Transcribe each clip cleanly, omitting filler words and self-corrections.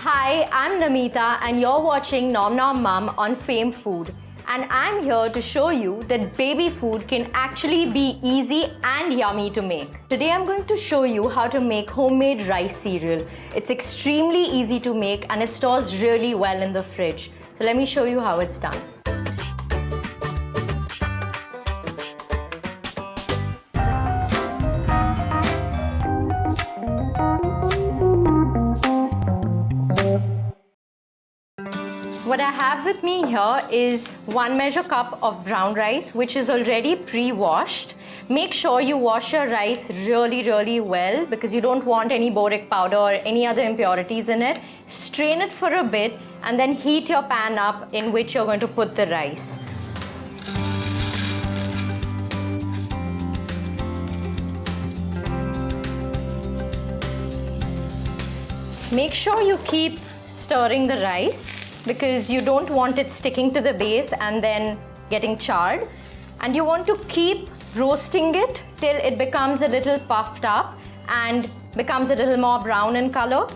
Hi, I'm Namita and you're watching Nom Nom Mum on Fame Food. And I'm here to show you that baby food can actually be easy and yummy to make. Today I'm going to show you how to make homemade rice cereal. It's extremely easy to make and it stores really well in the fridge. So let me show you how it's done. What I have with me here is 1 measure cup of brown rice, which is already pre-washed. Make sure you wash your rice really well because you don't want any boric powder or any other impurities in it. Strain it for a bit and then heat your pan up in which you're going to put the rice. Make sure you keep stirring the rice because you don't want it sticking to the base and then getting charred. And you want to keep roasting it till it becomes a little puffed up and becomes a little more brown in color.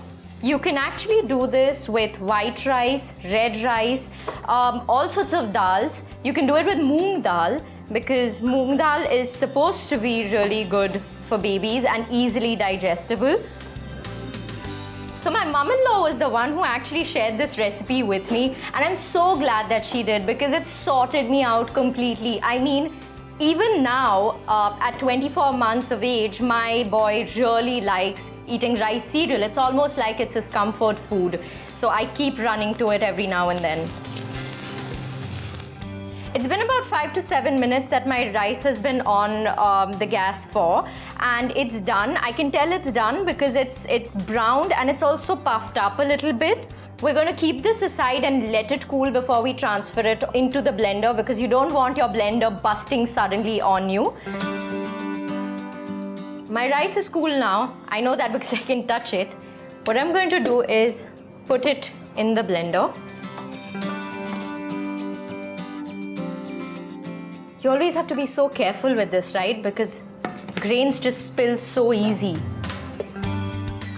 You can actually do this with white rice, red rice, all sorts of dals. You can do it with moong dal because moong dal is supposed to be really good for babies and easily digestible. So my mom-in-law was the one who actually shared this recipe with me, and I'm so glad that she did because it sorted me out completely. I mean, even now, at 24 months of age, my boy really likes eating rice cereal. It's almost like it's his comfort food. So I keep running to it every now and then. It's been about 5 to 7 minutes that my rice has been on the gas for, and it's done. I can tell it's done because it's browned and it's also puffed up a little bit. We're going to keep this aside and let it cool before we transfer it into the blender because you don't want your blender busting suddenly on you. My rice is cool now. I know that because I can touch it. What I'm going to do is put it in the blender. You always have to be so careful with this, right? Because grains just spill so easy.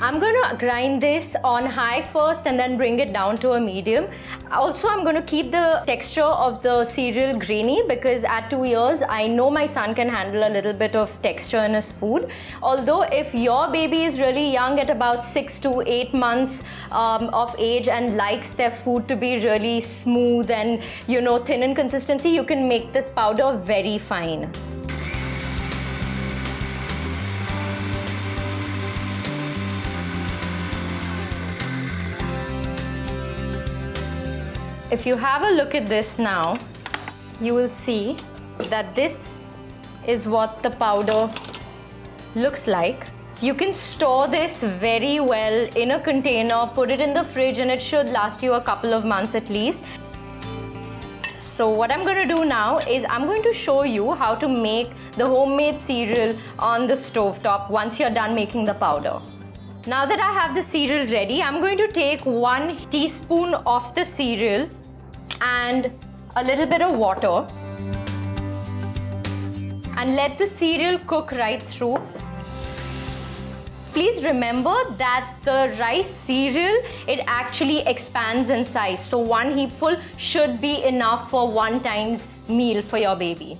I'm going to grind this on high first and then bring it down to a medium. Also, I'm going to keep the texture of the cereal grainy because at 2 years, I know my son can handle a little bit of texture in his food. Although if your baby is really young at about 6 to 8 months of age and likes their food to be really smooth and, you know, thin in consistency, you can make this powder very fine. If you have a look at this now, you will see that this is what the powder looks like. You can store this very well in a container, put it in the fridge, and it should last you a couple of months at least. So what I'm going to do now is I'm going to show you how to make the homemade cereal on the stovetop once you're done making the powder. Now that I have the cereal ready, I'm going to take 1 teaspoon of the cereal and a little bit of water and let the cereal cook right through. Please remember that the rice cereal, it actually expands in size. So 1 heapful should be enough for 1 time's meal for your baby.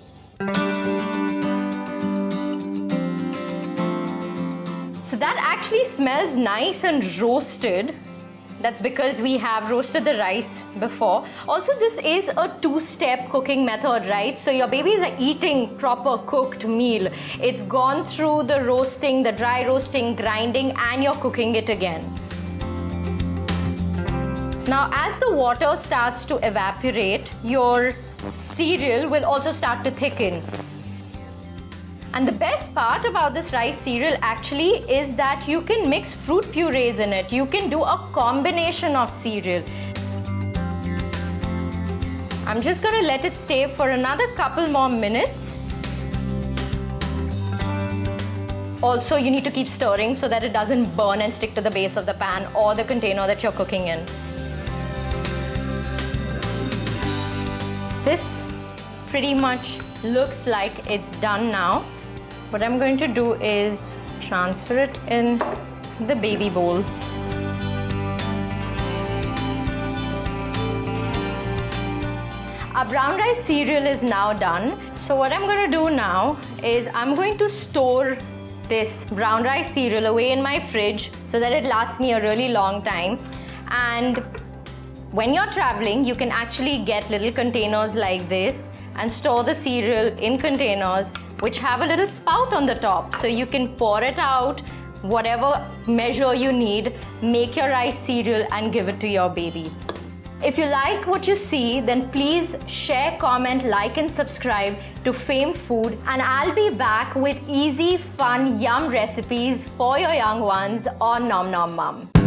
So that actually smells nice and roasted. That's because we have roasted the rice before. Also, this is a 2-step cooking method, right? So your babies are eating proper cooked meal. It's gone through the roasting, the dry roasting, grinding, and you're cooking it again. Now, as the water starts to evaporate, your cereal will also start to thicken. And the best part about this rice cereal actually is that you can mix fruit purees in it. You can do a combination of cereal. I'm just going to let it stay for another couple more minutes. Also, you need to keep stirring so that it doesn't burn and stick to the base of the pan or the container that you're cooking in. This pretty much looks like it's done now. What I'm going to do is transfer it in the baby bowl. Our brown rice cereal is now done. So what I'm going to do now is I'm going to store this brown rice cereal away in my fridge so that it lasts me a really long time. And when you're traveling, you can actually get little containers like this and store the cereal in containers which have a little spout on the top. So you can pour it out, whatever measure you need, make your rice cereal and give it to your baby. If you like what you see, then please share, comment, like and subscribe to Fame Food, and I'll be back with easy, fun, yum recipes for your young ones on Nom Nom Mum.